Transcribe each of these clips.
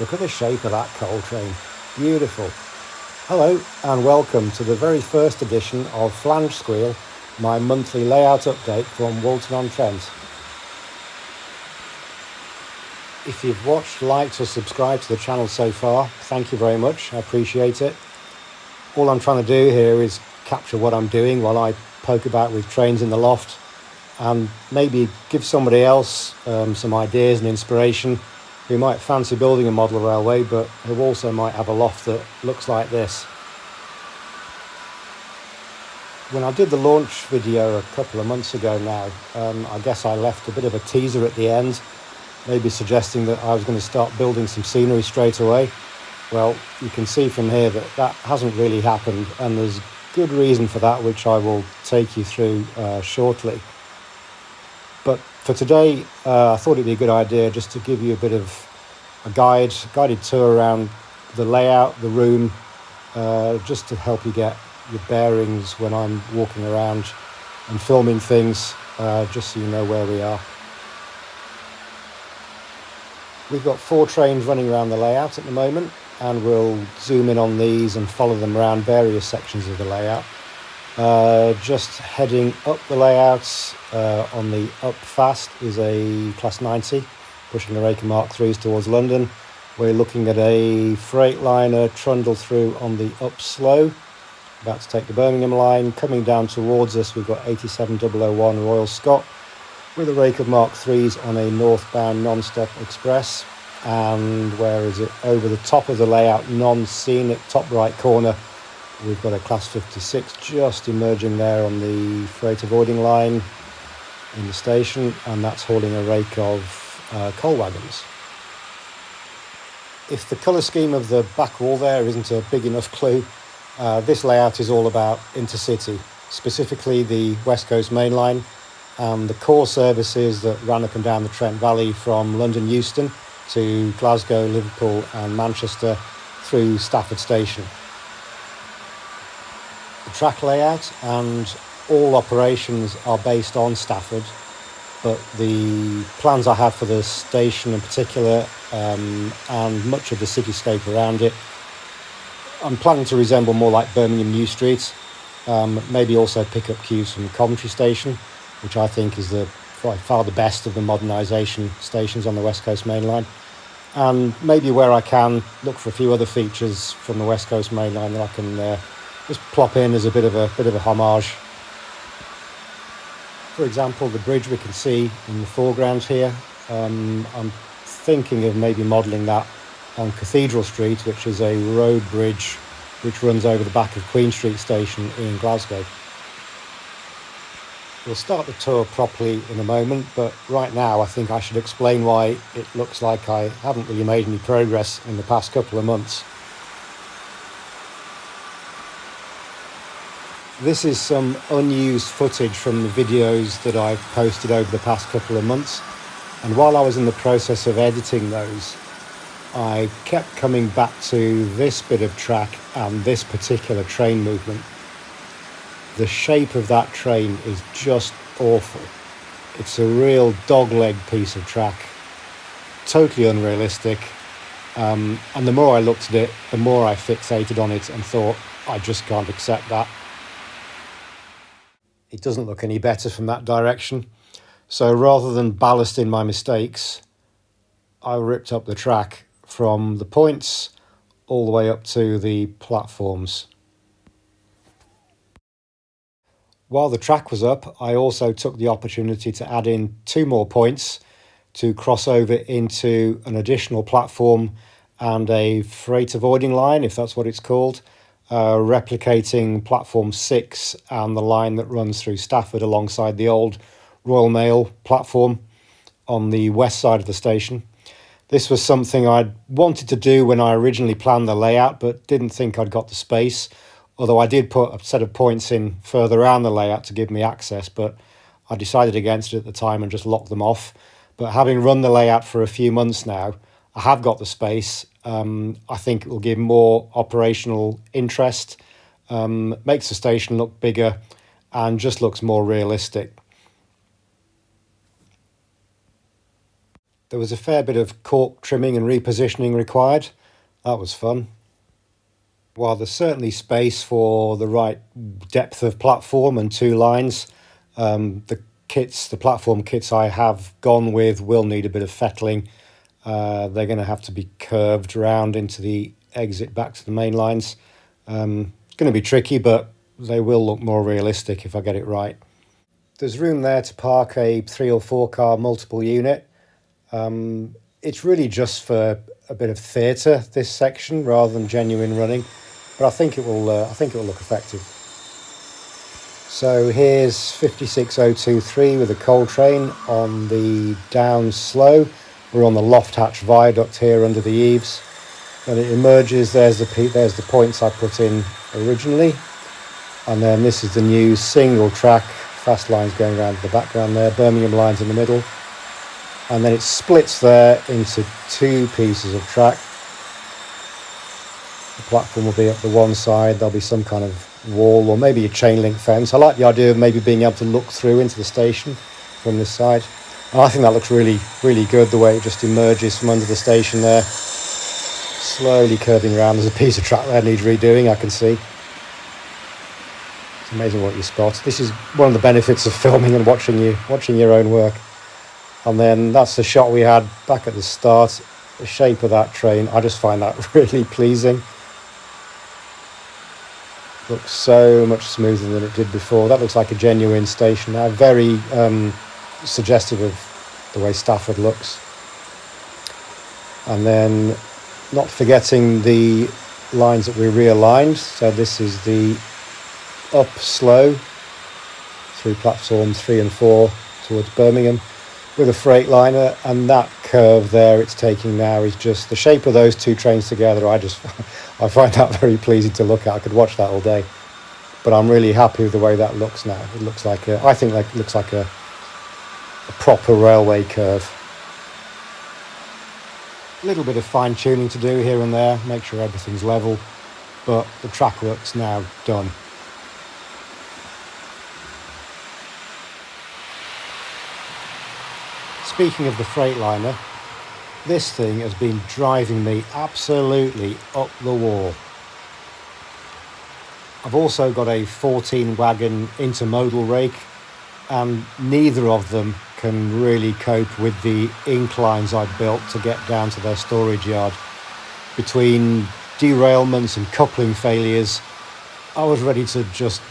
Look at the shape of that coal train. Beautiful. Hello and welcome to the very first edition of Flange Squeal, my monthly layout update from Walton on Trent. If you've watched, liked or subscribed to the channel so far, thank you very much, I appreciate it. All I'm trying to do here is capture what I'm doing while I poke about with trains in the loft and maybe give somebody else some ideas and inspiration who might fancy building a model railway but who also might have a loft that looks like this. When I did the launch video a couple of months ago now, I guess I left a bit of a teaser at the end, maybe suggesting that I was going to start building some scenery straight away. Well, you can see from here that that hasn't really happened, and there's good reason for that, which I will take you through shortly. But for today, I thought it'd be a good idea just to give you a bit of a guided tour around the layout, the room, just to help you get your bearings when I'm walking around and filming things, just so you know where we are. We've got 4 trains running around the layout at the moment, and we'll zoom in on these and follow them around various sections of the layout. Just heading up the layouts, on the up fast is a Class 90 pushing the Raker Mark 3s towards London. We're looking at a Freightliner trundle through on the up slow, about to take the Birmingham line. Coming down towards us we've got 87001 Royal Scot with the Raker Mark 3s on a northbound non-stop express. And where is it? Over the top of the layout, non-scenic top right corner, we've got a Class 56 just emerging there on the freight avoiding line in the station, and that's hauling a rake of coal wagons. If the colour scheme of the back wall there isn't a big enough clue, this layout is all about intercity, specifically the West Coast Main Line and the core services that ran up and down the Trent Valley from London Euston to Glasgow, Liverpool and Manchester through Stafford Station. The track layout and all operations are based on Stafford, but the plans I have for the station in particular, and much of the cityscape around it, I'm planning to resemble more like Birmingham New Street, maybe also pick up cues from Coventry Station, which I think is by far the best of the modernisation stations on the West Coast Main Line, and maybe where I can look for a few other features from the West Coast Main Line that I can just plop in as a bit of a homage. For example, the bridge we can see in the foreground here, I'm thinking of maybe modelling that on Cathedral Street, which is a road bridge which runs over the back of Queen Street Station in Glasgow. We'll start the tour properly in a moment, but right now I think I should explain why it looks like I haven't really made any progress in the past couple of months. This is some unused footage from the videos that I've posted over the past couple of months, and while I was in the process of editing those, I kept coming back to this bit of track and this particular train movement. The shape of that train is just awful. It's a real dogleg piece of track, totally unrealistic, and the more I looked at it, the more I fixated on it and thought, I just can't accept that. It doesn't look any better from that direction, so rather than ballast in my mistakes, I ripped up the track from the points all the way up to the platforms. While the track was up, I also took the opportunity to add in 2 more points to cross over into an additional platform and a freight avoiding line, if that's what it's called, replicating platform 6 and the line that runs through Stafford alongside the old Royal Mail platform on the west side of the station. This was something I'd wanted to do when I originally planned the layout, but didn't think I'd got the space. Although I did put a set of points in further around the layout to give me access, but I decided against it at the time and just locked them off. But having run the layout for a few months now, I have got the space. I think it will give more operational interest, makes the station look bigger and just looks more realistic. There was a fair bit of cork trimming and repositioning required. That was fun. While there's certainly space for the right depth of platform and two lines, the platform kits I have gone with will need a bit of fettling. They're going to have to be curved round into the exit back to the main lines. It's going to be tricky, but they will look more realistic if I get it right. There's room there to park a 3 or 4 car multiple unit. It's really just for a bit of theatre, this section, rather than genuine running, but I think it will look effective. So here's 56023 with a coal train on the down slow. We're on the loft hatch viaduct here under the eaves. When it emerges, there's the points I put in originally, and then this is the new single track, fast lines going around the background there, Birmingham lines in the middle, and then it splits there into 2 pieces of track. The platform will be up the one side, there'll be some kind of wall or maybe a chain link fence. I like the idea of maybe being able to look through into the station from this side, and I think that looks really good, the way it just emerges from under the station there, slowly curving around. There's a piece of track there needs redoing, I can see. It's amazing what you spot. This is one of the benefits of filming and watching your own work. And then that's the shot we had back at the start, the shape of that train. I just find that really pleasing. Looks so much smoother than it did before. That looks like a genuine station now, very suggestive of the way Stafford looks. And then not forgetting the lines that we realigned. So this is the up slow through platforms 3 and 4 towards Birmingham with a Freightliner, and that curve there it's taking now is just the shape of those 2 trains together. I find that very pleasing to look at. I could watch that all day, but I'm really happy with the way that looks now. It looks like it looks like a proper railway curve. A little bit of fine tuning to do here and there, make sure everything's level, but the track work's now done. Speaking of the Freightliner, this thing has been driving me absolutely up the wall. I've also got a 14 wagon intermodal rake, and neither of them can really cope with the inclines I built to get down to their storage yard. Between derailments and coupling failures, I was ready to just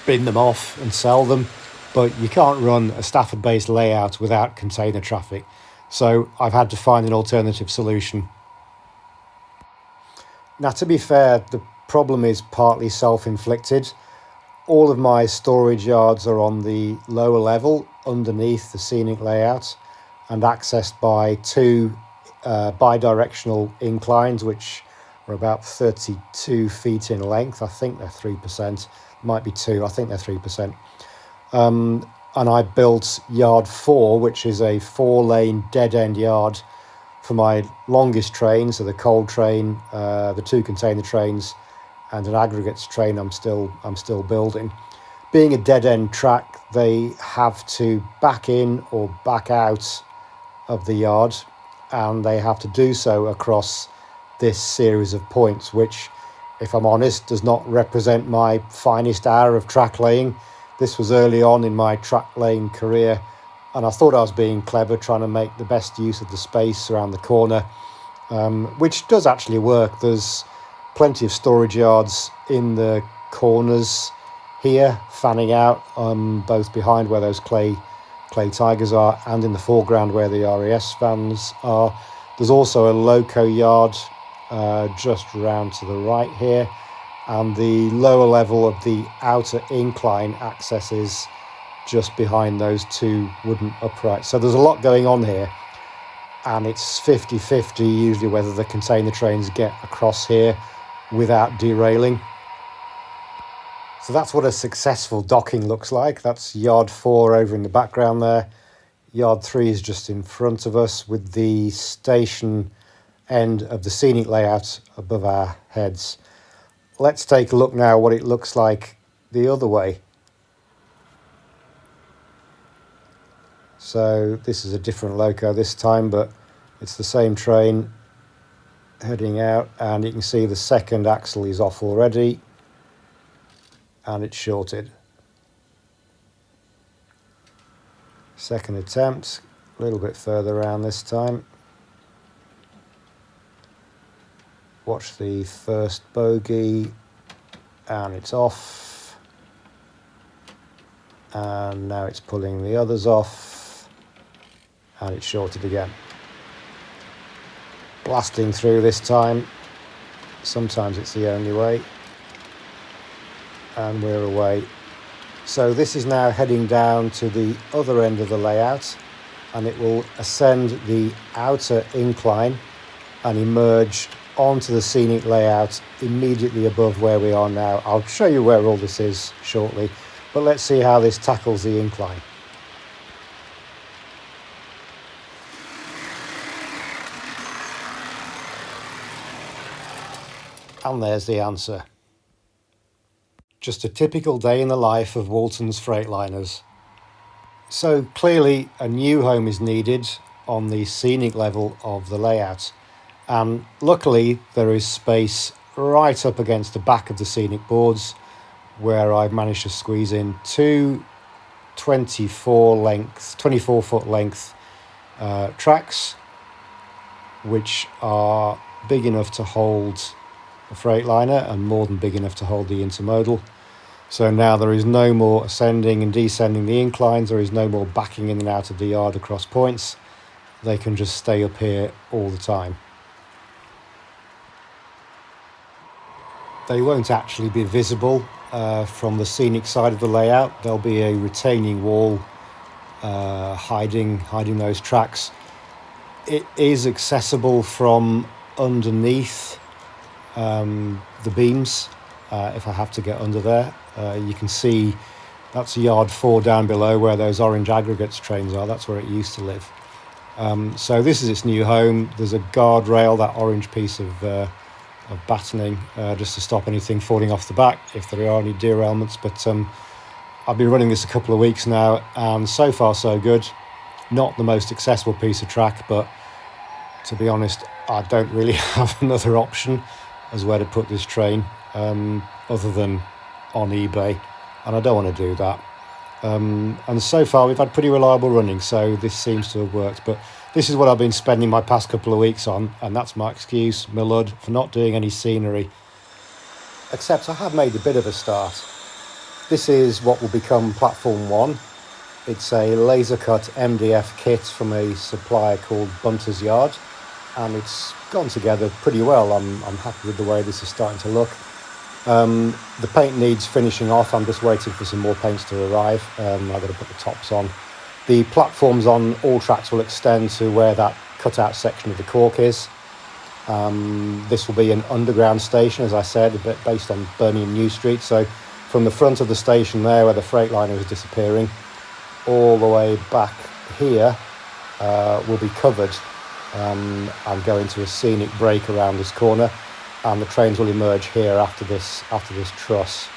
bin them off and sell them, but you can't run a Stafford-based layout without container traffic, so I've had to find an alternative solution. Now, to be fair, the problem is partly self-inflicted. All of my storage yards are on the lower level underneath the scenic layout and accessed by 2 bi-directional inclines, which are about 32 feet in length. I think they're 3%, might be 2, I think they're 3%. And I built yard 4, which is a 4-lane dead-end yard for my longest train, so the coal train, the 2 container trains, and an aggregates train I'm still building. Being a dead-end track, they have to back in or back out of the yard, and they have to do so across this series of points, which, if I'm honest, does not represent my finest hour of track laying. This was early on in my track laying career, and I thought I was being clever, trying to make the best use of the space around the corner, which does actually work. There's plenty of storage yards in the corners here, fanning out, both behind where those clay tigers are and in the foreground where the RAS vans are. There's also a loco yard just round to the right here, and the lower level of the outer incline accesses just behind those 2 wooden uprights. So there's a lot going on here, and it's 50-50 usually whether the container trains get across here without derailing. So that's what a successful docking looks like. That's yard 4 over in the background there. Yard 3 is just in front of us with the station end of the scenic layout above our heads. Let's take a look now what it looks like the other way. So this is a different loco this time, but It's the same train heading out, and you can see the second axle is off already and it's shorted. Second attempt, a little bit further around this time. Watch the first bogey, and it's off, and now it's pulling the others off, and it's shorted again. Blasting through this time. Sometimes it's the only way, and we're away. So this is now heading down to the other end of the layout, and it will ascend the outer incline and emerge onto the scenic layout immediately above where we are now. I'll show you where all this is shortly, but let's see how this tackles the incline. And there's the answer. Just a typical day in the life of Walton's Freightliners. So clearly a new home is needed on the scenic level of the layout. And luckily there is space right up against the back of the scenic boards, where I've managed to squeeze in two 24-foot length tracks, which are big enough to hold a Freightliner and more than big enough to hold the intermodal. So now there is no more ascending and descending the inclines, there is no more backing in and out of the yard across points. They can just stay up here all the time. They won't actually be visible from the scenic side of the layout. There'll be a retaining wall hiding those tracks. It is accessible from underneath the beams if I have to get under there. You can see that's yard 4 down below where those orange aggregates trains are. That's where it used to live. So this is its new home. There's a guardrail, that orange piece of battening, just to stop anything falling off the back if there are any derailments. But I've been running this a couple of weeks now, and so far so good. Not the most accessible piece of track, but to be honest, I don't really have another option as where to put this train other than on eBay, and I don't want to do that. And so far we've had pretty reliable running, so this seems to have worked. But this is what I've been spending my past couple of weeks on, and that's my excuse, my lud, for not doing any scenery. Except I have made a bit of a start. This is what will become platform 1. It's a laser cut MDF kit from a supplier called Bunter's Yard, and it's gone together pretty well. I'm happy with the way this is starting to look. The paint needs finishing off. I'm just waiting for some more paints to arrive. I've got to put the tops on. The platforms on all tracks will extend to where that cut-out section of the cork is. This will be an underground station, as I said, a bit based on Birmingham New Street. So from the front of the station there, where the Freightliner is disappearing, all the way back here will be covered and go into a scenic break around this corner, and the trains will emerge here after this truss.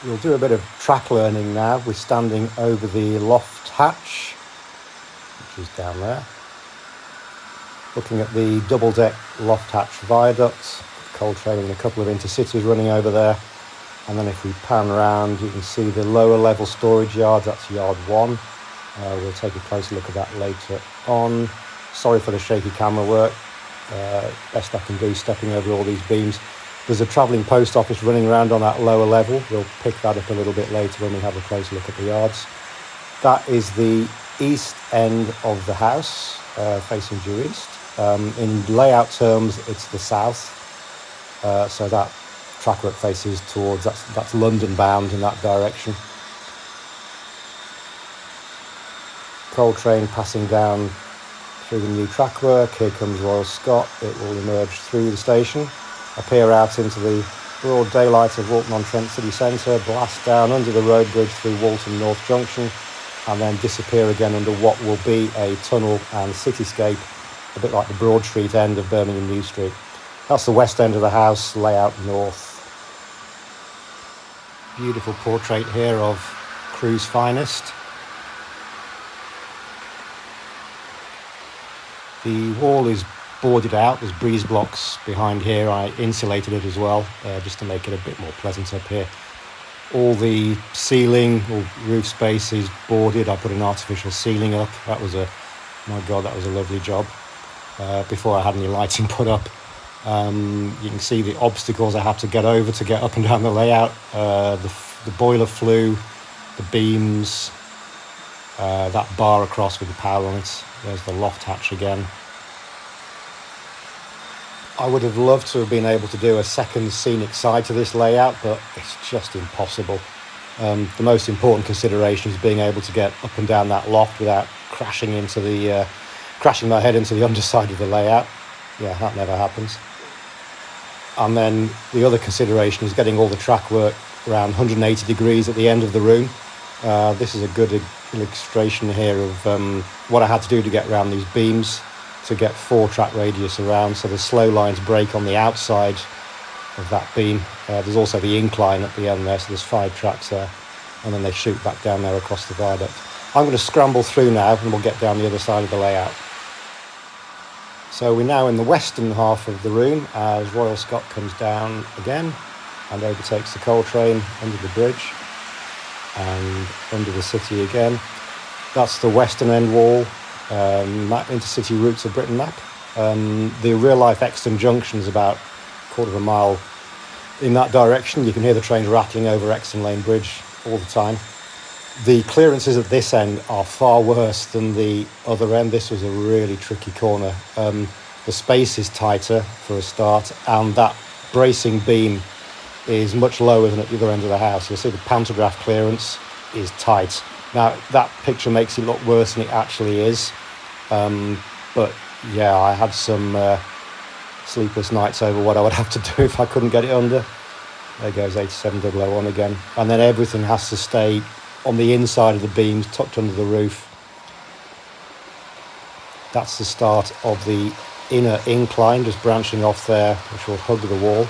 We'll do a bit of track learning now. We're standing over the loft hatch, which is down there, looking at the double-deck loft hatch viaduct, coal train and a couple of intercities running over there. And then if we pan around, you can see the lower level storage yard. That's yard 1. We'll take a closer look at that later on. Sorry for the shaky camera work. Best I can do stepping over all these beams. There's a travelling post office running around on that lower level. We'll pick that up a little bit later when we have a closer look at the yards. That is the east end of the house, facing due east. In layout terms, it's the south. So that track work faces towards, that's London bound in that direction. Coal train passing down through the new track work. Here comes Royal Scot. It will emerge through the station, appear out into the broad daylight of Walton on Trent city centre, blast down under the road bridge through Walton North Junction, and then disappear again under what will be a tunnel and cityscape, a bit like the Broad Street end of Birmingham New Street. That's the west end of the house, layout north. Beautiful portrait here of Crew's finest. The wall is boarded out. There's breeze blocks behind here. I insulated it as well, just to make it a bit more pleasant up here. All the ceiling or roof space is boarded. I put an artificial ceiling up. That was my God, that was a lovely job. Before I had any lighting put up. You can see the obstacles I had to get over to get up and down the layout. The boiler flue, the beams, that bar across with the power on it. There's the loft hatch again. I would have loved to have been able to do a second scenic side to this layout, but it's just impossible. The most important consideration is being able to get up and down that loft without crashing my head into the underside of the layout. Yeah, that never happens. And then the other consideration is getting all the track work around 180 degrees at the end of the room. This is a good illustration here of what I had to do to get around these beams to get 4 track radius around. So the slow lines break on the outside of that beam. There's also the incline at the end there, so there's 5 tracks there. And then they shoot back down there across the viaduct. I'm going to scramble through now and we'll get down the other side of the layout. So we're now in the western half of the room as Royal Scot comes down again and overtakes the coal train under the bridge and under the city again. That's the western end wall, intercity routes of Britain map. The real life Exton Junction is about a quarter of a mile in that direction. You can hear the trains rattling over Exton Lane Bridge all the time. The clearances at this end are far worse than the other end. This was a really tricky corner. The space is tighter for a start, and that bracing beam is much lower than at the other end of the house. You'll see the pantograph clearance is tight. Now, that picture makes it look worse than it actually is. But yeah, I had some sleepless nights over what I would have to do if I couldn't get it under. There goes 87001 again. And then everything has to stay on the inside of the beams, tucked under the roof. That's the start of the inner incline, just branching off there, which will hug the wall.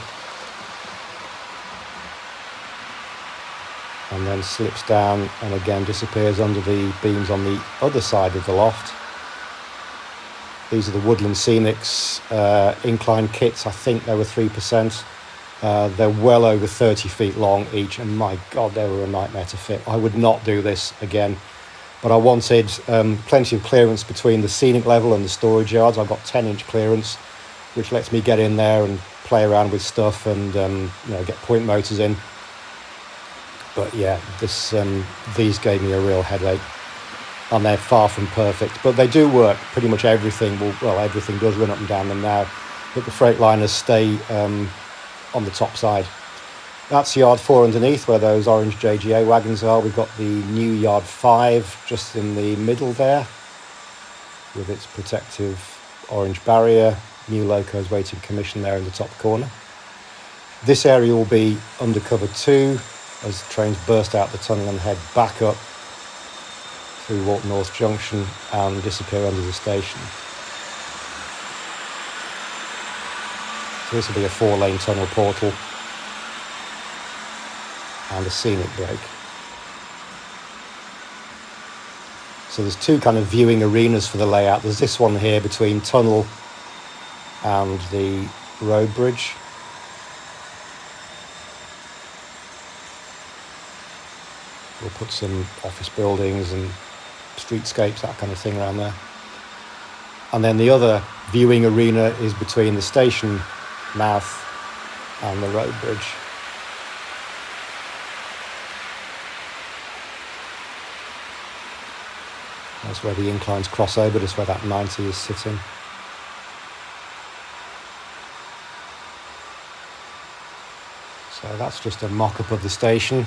And then slips down and again disappears under the beams on the other side of the loft. These are the Woodland Scenics incline kits. I think they were 3%. They're well over 30 feet long each, and my God, they were a nightmare to fit. I would not do this again, but I wanted plenty of clearance between the scenic level and the storage yards. I've got 10-inch clearance, which lets me get in there and play around with stuff and get point motors in. But yeah, these gave me a real headache, and they're far from perfect, but they do work. Pretty much everything, everything does run up and down them now, but the Freightliners stay on the top side. That's yard 4 underneath, where those orange JGA wagons are. We've got the new yard 5 just in the middle there with its protective orange barrier. New locos waiting commission there in the top corner. This area will be undercover 2 as the trains burst out the tunnel and head back up through Walton North Junction and disappear under the station. So this will be a 4-lane tunnel portal and a scenic break. So there's 2 kind of viewing arenas for the layout. There's this one here between tunnel and the road bridge. We'll put some office buildings and streetscapes, that kind of thing around there. And then the other viewing arena is between the station mouth and the road bridge. That's where the inclines cross over, just where that 90 is sitting. So that's just a mock-up of the station,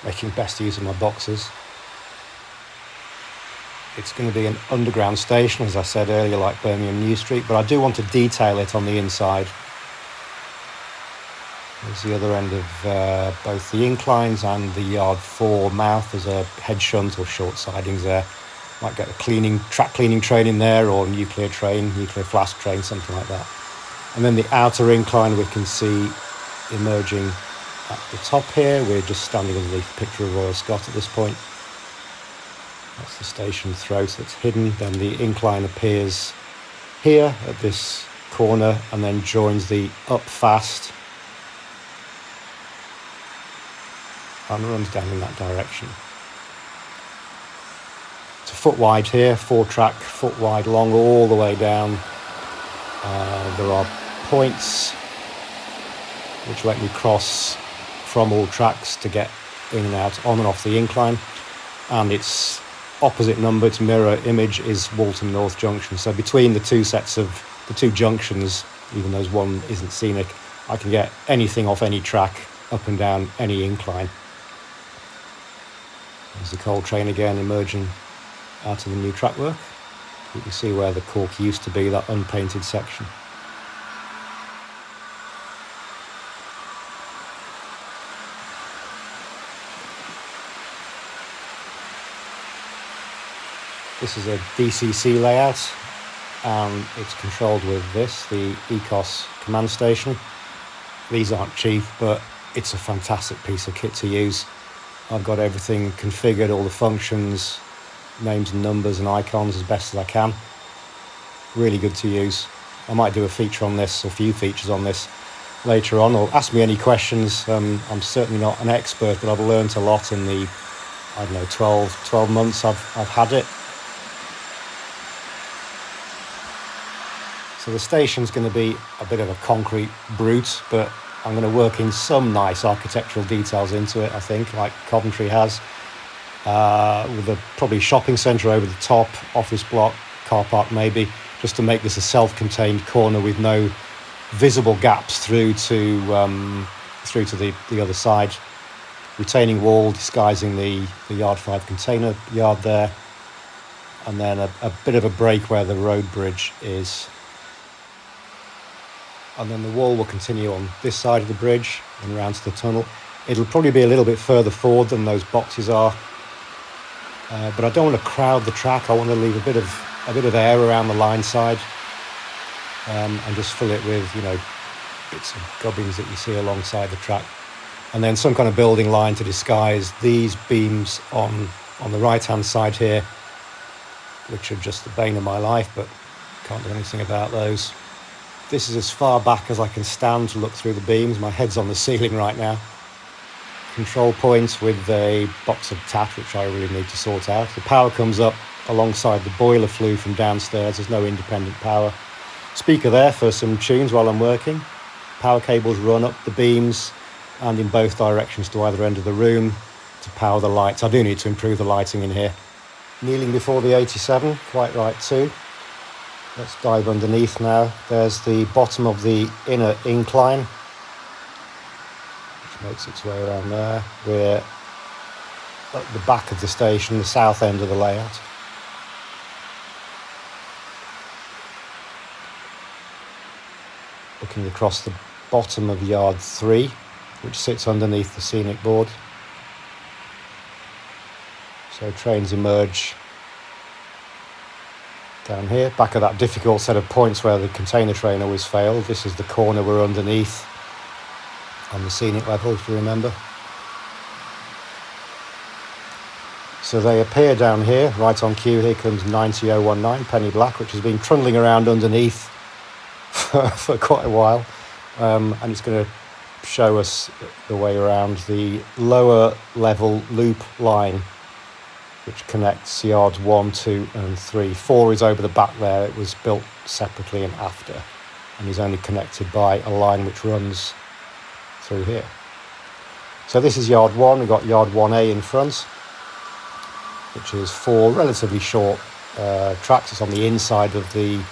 making best use of my boxes. It's going to be an underground station, as I said earlier, like Birmingham New Street, but I do want to detail it on the inside. There's the other end of both the inclines and the yard 4 mouth. There's a head shunt or short sidings there. Might get a track cleaning train in there, or nuclear flask train, something like that. And then the outer incline we can see emerging at the top here. We're just standing underneath the picture of Royal Scot at this point. That's the station throat that's hidden. Then the incline appears here at this corner and then joins the up fast and runs down in that direction. It's a foot wide here, 4-track, foot wide long all the way down. There are points which let me cross from all tracks to get in and out on and off the incline, and its opposite number, its mirror image, is Walton North Junction. So between the two sets of the two junctions, even though one isn't scenic, I can get anything off any track up and down any incline. There's the coal train again emerging out of the new track work. You can see where the cork used to be, that unpainted section. This is a DCC layout, and it's controlled with this, the ECOS command station. These aren't cheap, but it's a fantastic piece of kit to use. I've got everything configured, all the functions, names and numbers and icons as best as I can. Really good to use. I might do a feature on this, or a few features on this later on, or ask me any questions. I'm certainly not an expert, but I've learned a lot in the, 12 months I've had it. So the station's going to be a bit of a concrete brute, but I'm going to work in some nice architectural details into it, I think, like Coventry has, with a probably shopping centre over the top, office block, car park maybe, just to make this a self-contained corner with no visible gaps through to the other side. Retaining wall disguising the Yard 5 container yard there, and then a bit of a break where the road bridge is. And then the wall will continue on this side of the bridge and round to the tunnel. It'll probably be a little bit further forward than those boxes are, but I don't want to crowd the track. I want to leave a bit of air around the line side, and just fill it with bits of gubbins that you see alongside the track, and then some kind of building line to disguise these beams on the right hand side here, which are just the bane of my life, but can't do anything about those. This is as far back as I can stand to look through the beams. My head's on the ceiling right now. Control points with a box of tat, which I really need to sort out. The power comes up alongside the boiler flue from downstairs. There's no independent power. Speaker there for some tunes while I'm working. Power cables run up the beams and in both directions to either end of the room to power the lights. I do need to improve the lighting in here. Kneeling before the 87, quite right too. Let's dive underneath now. There's the bottom of the inner incline, which makes its way around there. We're at the back of the station, the south end of the layout. Looking across the bottom of Yard 3, which sits underneath the scenic board. So trains emerge down here, back of that difficult set of points where the container train always failed. This is the corner we're underneath on the scenic level, if you remember. So they appear down here, right on cue. Here comes 90019, Penny Black, which has been trundling around underneath for quite a while, and it's going to show us the way around the lower level loop line, which connects yards 1, 2 and 3. 4 is over the back there. It was built separately and after, and is only connected by a line which runs through here. So this is yard 1. We've got yard 1A in front, which is 4 relatively short tracks. It's on the inside of the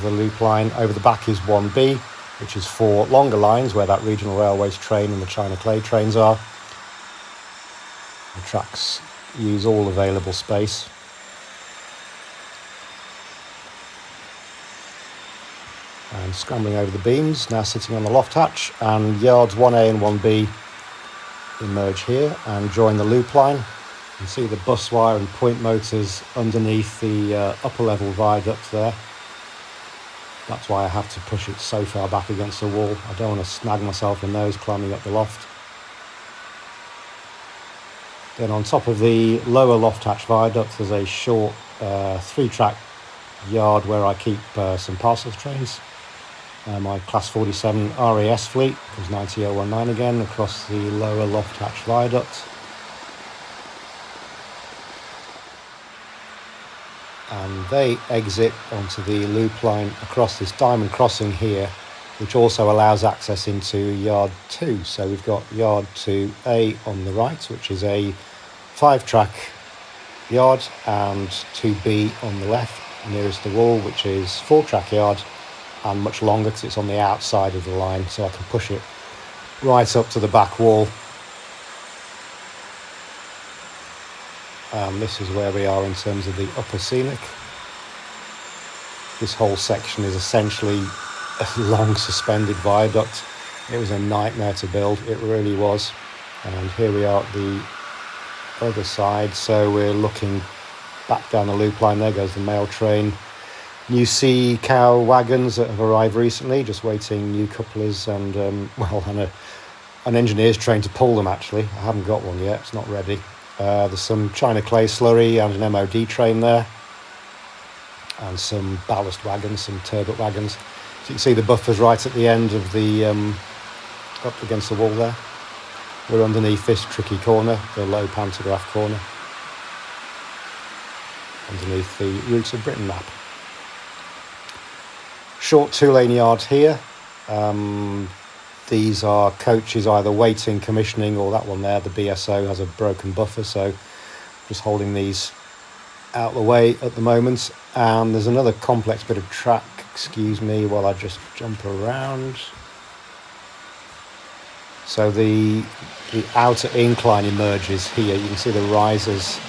loop line. Over the back is 1B, which is 4 longer lines where that regional railways train and the China Clay trains are. The tracks use all available space. And scrambling over the beams, now sitting on the loft hatch, and yards 1A and 1B emerge here and join the loop line. You can see the bus wire and point motors underneath the upper level viaduct there. That's why I have to push it so far back against the wall. I don't want to snag myself in those climbing up the loft. Then on top of the lower loft hatch viaduct, there's a short 3-track yard where I keep some parcels trains. My Class 47 RAS fleet comes 90019 again across the lower loft hatch viaduct. And they exit onto the loop line across this diamond crossing here, which also allows access into yard 2. So we've got yard 2A on the right, which is a 5-track yard, and 2B on the left nearest the wall, which is 4-track yard and much longer because it's on the outside of the line, so I can push it right up to the back wall. This is where we are in terms of the upper scenic. This whole section is essentially a long suspended viaduct. It was a nightmare to build, it really was. And here we are at the other side, so we're looking back down the loop line. There goes the mail train. New sea cow wagons that have arrived recently, just waiting new couplers and an engineer's train to pull them. Actually, I haven't got one yet, it's not ready. There's some China clay slurry and an MOD train there, and some ballast wagons, some turbot wagons. So you can see the buffers right at the end of the up against the wall there. We're underneath this tricky corner, the low pantograph corner, underneath the Roots of Britain map. Short 2-lane yard here. These are coaches either waiting commissioning, or that one there, the BSO, has a broken buffer, so just holding these out the way at the moment. And there's another complex bit of track, excuse me while I just jump around. So the outer incline emerges here. You can see the risers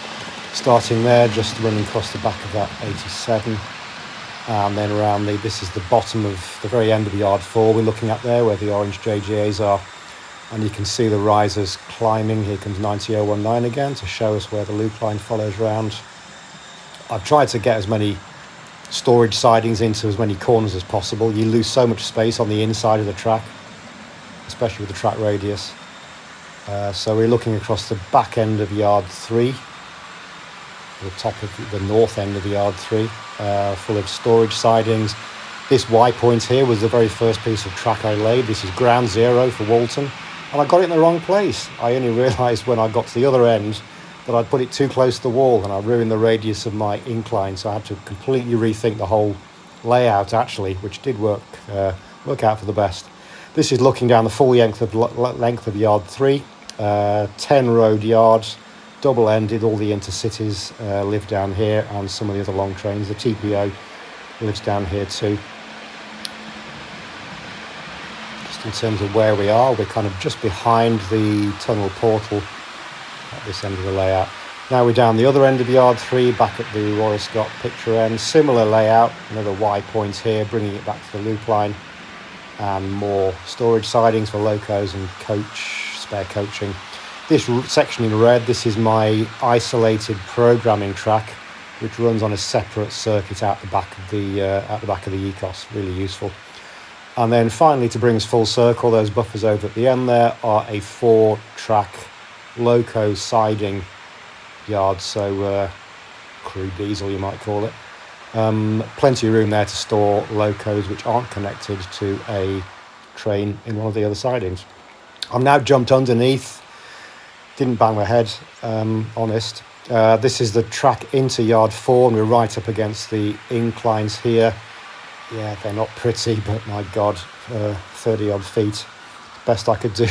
starting there, just running across the back of that 87. And then around this is the bottom of the very end of yard 4 we're looking at there, where the orange JGAs are. And you can see the risers climbing. Here comes 90019 again to show us where the loop line follows round. I've tried to get as many storage sidings into as many corners as possible. You lose so much space on the inside of the track, especially with the track radius. So we're looking across the back end of yard 3, the top of the north end of yard 3, full of storage sidings. This Y point here was the very first piece of track I laid. This is ground zero for Walton, and I got it in the wrong place. I only realised when I got to the other end that I'd put it too close to the wall, and I ruined the radius of my incline, so I had to completely rethink the whole layout actually, which did work out for the best. This is looking down the full length of yard 3, 10 road yards, double-ended. All the intercities live down here, and some of the other long trains. The TPO lives down here too. Just in terms of where we are, we're kind of just behind the tunnel portal at this end of the layout. Now we're down the other end of yard 3, back at the Royal Scot picture end. Similar layout, another Y point here, bringing it back to the loop line, and more storage sidings for locos and spare coaching. This section in red, this is my isolated programming track, which runs on a separate circuit out the back of the ECOS. Really useful. And then finally, to bring us full circle, those buffers over at the end there are a 4-track loco siding yard, so crew diesel you might call it. Plenty of room there to store locos which aren't connected to a train in one of the other sidings. I'm now jumped underneath. Didn't bang my head, honest. This is the track into yard 4, and we're right up against the inclines here. Yeah, they're not pretty, but my God, 30 odd feet, best I could do.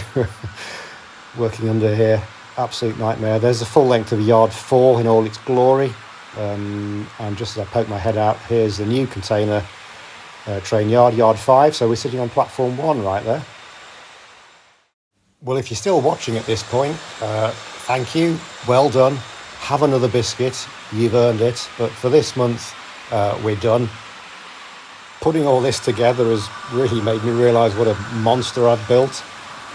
Working under here, absolute nightmare. There's the full length of yard 4 in all its glory. And just as I poke my head out, here's the new container train yard 5. So we're sitting on platform 1 right there. Well, if you're still watching at this point, thank you, well done. Have another biscuit, you've earned it. But for this month, we're done. Putting all this together has really made me realise what a monster I've built.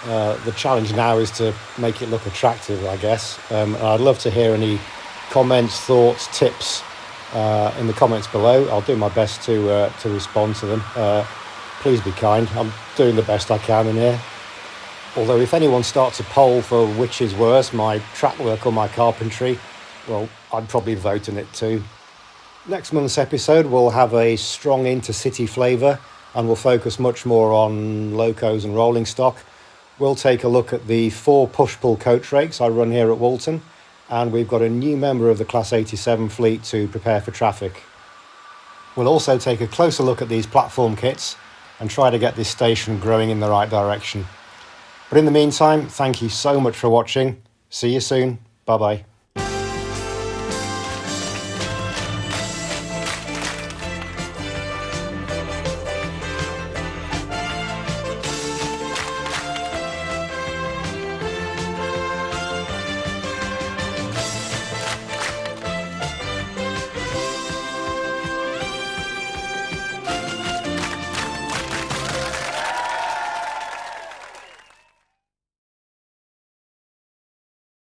The challenge now is to make it look attractive, I guess. And I'd love to hear any comments, thoughts, tips in the comments below. I'll do my best to respond to them. Please be kind. I'm doing the best I can in here. Although if anyone starts a poll for which is worse, my track work or my carpentry, well, I'd probably vote in it too. Next month's episode will have a strong intercity flavour and will focus much more on locos and rolling stock. We'll take a look at the 4 push-pull coach rakes I run here at Walton, and we've got a new member of the Class 87 fleet to prepare for traffic. We'll also take a closer look at these platform kits and try to get this station growing in the right direction. But in the meantime, thank you so much for watching. See you soon. Bye bye.